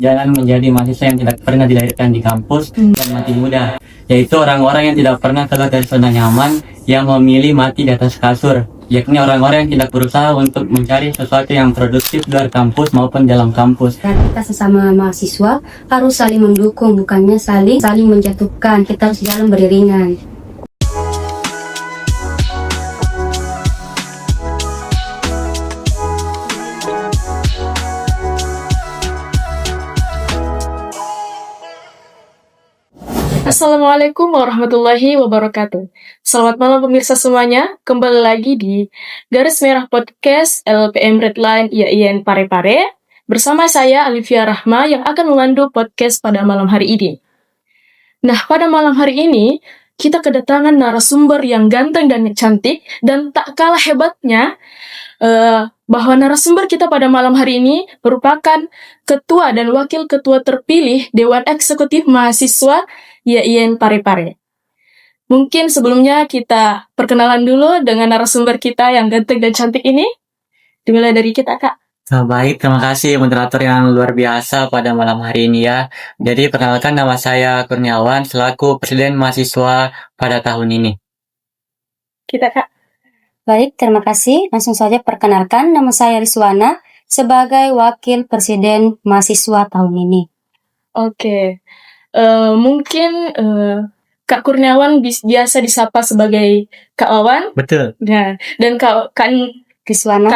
jangan menjadi mahasiswa yang tidak pernah dilahirkan di kampus dan mati muda, yaitu orang-orang yang tidak pernah keluar dari zona nyaman, yang memilih mati di atas kasur, yakni orang-orang yang tidak berusaha untuk mencari sesuatu yang produktif di luar kampus maupun dalam kampus. Dan kita sesama mahasiswa harus saling mendukung, bukannya saling menjatuhkan. Kita harus jalan beriringan. Assalamualaikum warahmatullahi wabarakatuh. Selamat malam pemirsa semuanya. Kembali lagi di Garis Merah Podcast LPM Redline IAIN Parepare. Bersama saya Alivia Rahma yang akan memandu podcast pada malam hari ini. Nah, pada malam hari ini kita kedatangan narasumber yang ganteng dan cantik, dan tak kalah hebatnya bahwa narasumber kita pada malam hari ini merupakan ketua dan wakil ketua terpilih Dewan Eksekutif Mahasiswa IAIN Parepare. Mungkin sebelumnya kita perkenalan dulu dengan narasumber kita yang ganteng dan cantik ini. Dimulai dari kita, Kak. Baik, terima kasih moderator yang luar biasa pada malam hari ini ya. Jadi perkenalkan, nama saya Kurniawan selaku Presiden Mahasiswa pada tahun ini. Kita, Kak. Baik, terima kasih. Langsung saja perkenalkan, nama saya Rizwana sebagai Wakil Presiden Mahasiswa tahun ini. Oke. Mungkin Kak Kurniawan biasa disapa sebagai Kak Wawan. Betul. Nah, dan Kak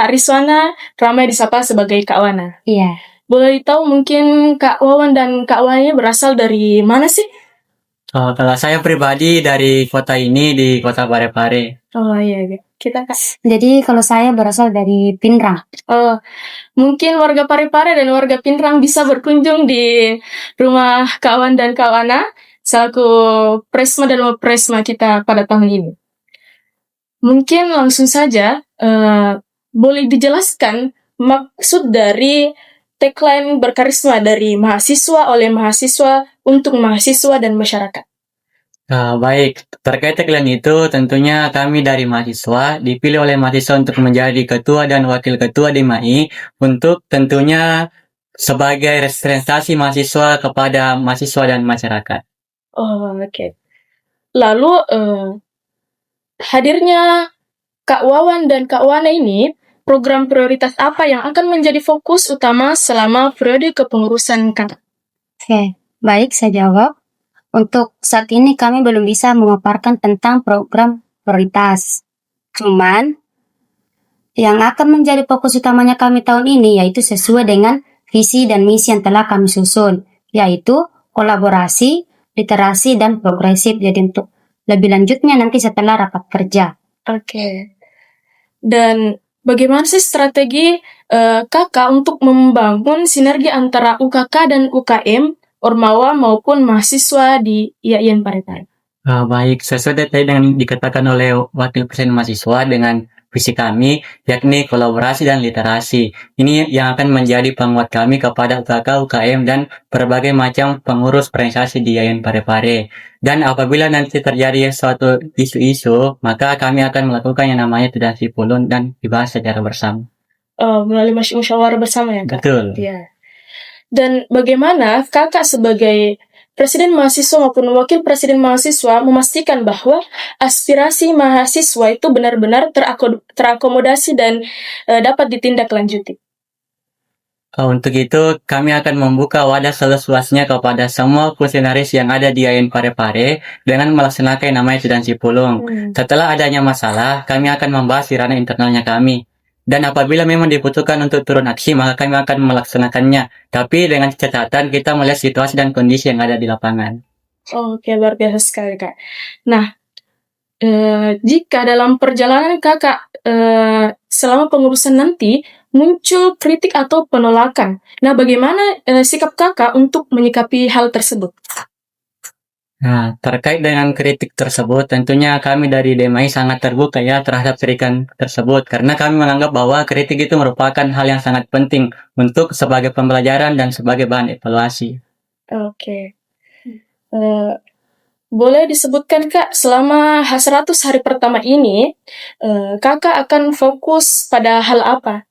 Rizwana ramai disapa sebagai Kak Wana. Iya. Boleh tahu mungkin Kak Wawan dan Kak Wana berasal dari mana sih? Kalau saya pribadi dari kota ini, di kota Parepare. Oh iya, kita Kak. Jadi kalau saya berasal dari Pinrang. Oh, mungkin warga Parepare dan warga Pinrang bisa berkunjung di rumah Kak Wan dan Kak Wana selaku Presma dan Presma kita pada tahun ini. Mungkin langsung saja boleh dijelaskan maksud dari tagline berkarisma dari mahasiswa oleh mahasiswa untuk mahasiswa dan masyarakat. Baik, terkait tagline itu tentunya kami dari mahasiswa dipilih oleh mahasiswa untuk menjadi ketua dan wakil ketua DMAI untuk tentunya sebagai representasi mahasiswa kepada mahasiswa dan masyarakat. Oh, oke. Lalu hadirnya Kak Wawan dan Kak Wana ini, program prioritas apa yang akan menjadi fokus utama selama periode kepengurusan Kak? Oke, baik, saya jawab. Untuk saat ini kami belum bisa memaparkan tentang program prioritas. Cuman, yang akan menjadi fokus utamanya kami tahun ini yaitu sesuai dengan visi dan misi yang telah kami susun, yaitu kolaborasi, literasi, dan progresif. Jadi untuk lebih lanjutnya nanti setelah rapat kerja. Oke. Dan bagaimana sih strategi Kakak untuk membangun sinergi antara UKK dan UKM, Ormawa maupun mahasiswa di IAIN Parepare? Baik, sesuai tadi dengan dikatakan oleh Wakil Presiden Mahasiswa dengan visi kami, yakni kolaborasi dan literasi. Ini yang akan menjadi penguat kami kepada UKK, UKM, dan berbagai macam pengurus organisasi di IAIN Parepare. Dan apabila nanti terjadi suatu isu-isu, maka kami akan melakukan yang namanya Tudasi Pulun dan dibahas secara bersama. Melalui musyawarah bersama ya, Kak? Betul. Iya. Dan bagaimana Kakak sebagai Presiden Mahasiswa maupun Wakil Presiden Mahasiswa memastikan bahwa aspirasi mahasiswa itu benar-benar terakomodasi dan dapat ditindaklanjuti? Untuk itu, kami akan membuka wadah seluas-luasnya kepada semua fungsionaris yang ada di IAIN Parepare dengan melaksanakan yang namanya Tudasi Pulung. Setelah adanya masalah, kami akan membahas di ranah internalnya kami. Dan apabila memang dibutuhkan untuk turun aksi, maka kami akan melaksanakannya. Tapi dengan catatan kita melihat situasi dan kondisi yang ada di lapangan. Oke, luar biasa sekali, Kak. Nah, jika dalam perjalanan Kakak selama pengurusan nanti muncul kritik atau penolakan, nah bagaimana sikap Kakak untuk menyikapi hal tersebut? Nah, terkait dengan kritik tersebut, tentunya kami dari DMAI sangat terbuka ya terhadap kritikan tersebut, karena kami menganggap bahwa kritik itu merupakan hal yang sangat penting untuk sebagai pembelajaran dan sebagai bahan evaluasi. Oke. Boleh disebutkan Kak, selama 100 hari pertama ini, Kakak akan fokus pada hal apa?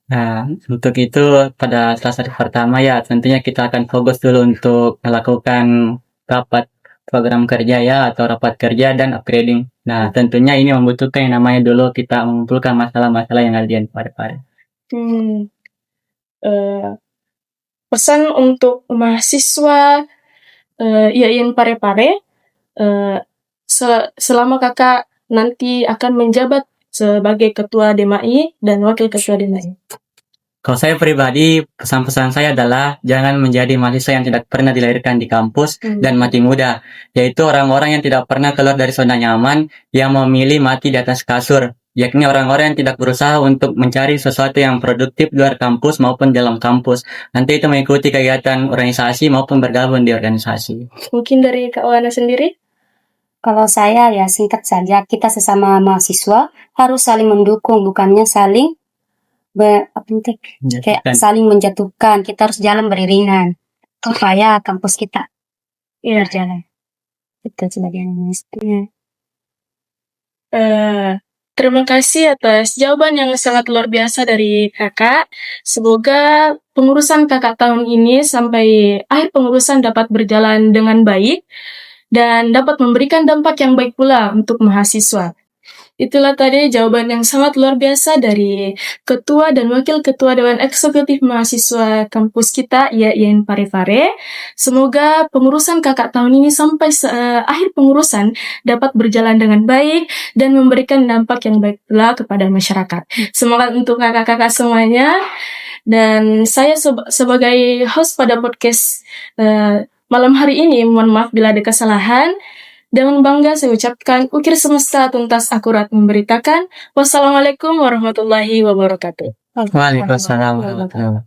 Nah, untuk itu pada kelas hari pertama ya tentunya kita akan fokus dulu untuk melakukan rapat program kerja ya atau rapat kerja dan upgrading. Nah, tentunya ini membutuhkan yang namanya dulu kita mengumpulkan masalah-masalah yang ada di Pare-Pare. Hmm, eh, pesan untuk mahasiswa IAIN Pare-Pare, selama kakak nanti akan menjabat sebagai ketua DMAI dan wakil ketua DMAI. Kalau saya pribadi, pesan-pesan saya adalah jangan menjadi mahasiswa yang tidak pernah dilahirkan di kampus dan mati muda, yaitu orang-orang yang tidak pernah keluar dari zona nyaman, yang memilih mati di atas kasur, yakni orang-orang yang tidak berusaha untuk mencari sesuatu yang produktif di luar kampus maupun dalam kampus. Nanti itu mengikuti kegiatan organisasi maupun bergabung di organisasi. Mungkin dari Kak Wana sendiri? Kalau saya ya singkat saja, kita sesama mahasiswa harus saling mendukung, bukannya saling kayak saling menjatuhkan. Kita harus jalan beriringan supaya kampus kita berjalan. Itu sebagai mestinya. Terima kasih atas jawaban yang sangat luar biasa dari kakak. Semoga pengurusan kakak tahun ini sampai akhir pengurusan dapat berjalan dengan baik dan dapat memberikan dampak yang baik pula untuk mahasiswa. Itulah tadi jawaban yang sangat luar biasa dari Ketua dan Wakil Ketua Dewan Eksekutif Mahasiswa kampus kita, IAIN Pare-Pare. Semoga pengurusan kakak tahun ini sampai akhir pengurusan dapat berjalan dengan baik dan memberikan dampak yang baik pula kepada masyarakat. Semangat untuk kakak-kakak semuanya. Dan saya sebagai host pada podcast malam hari ini, mohon maaf bila ada kesalahan. Dengan bangga saya ucapkan ukir semesta tuntas akurat memberitakan. Wassalamualaikum warahmatullahi wabarakatuh. Waalaikumsalam warahmatullahi wabarakatuh.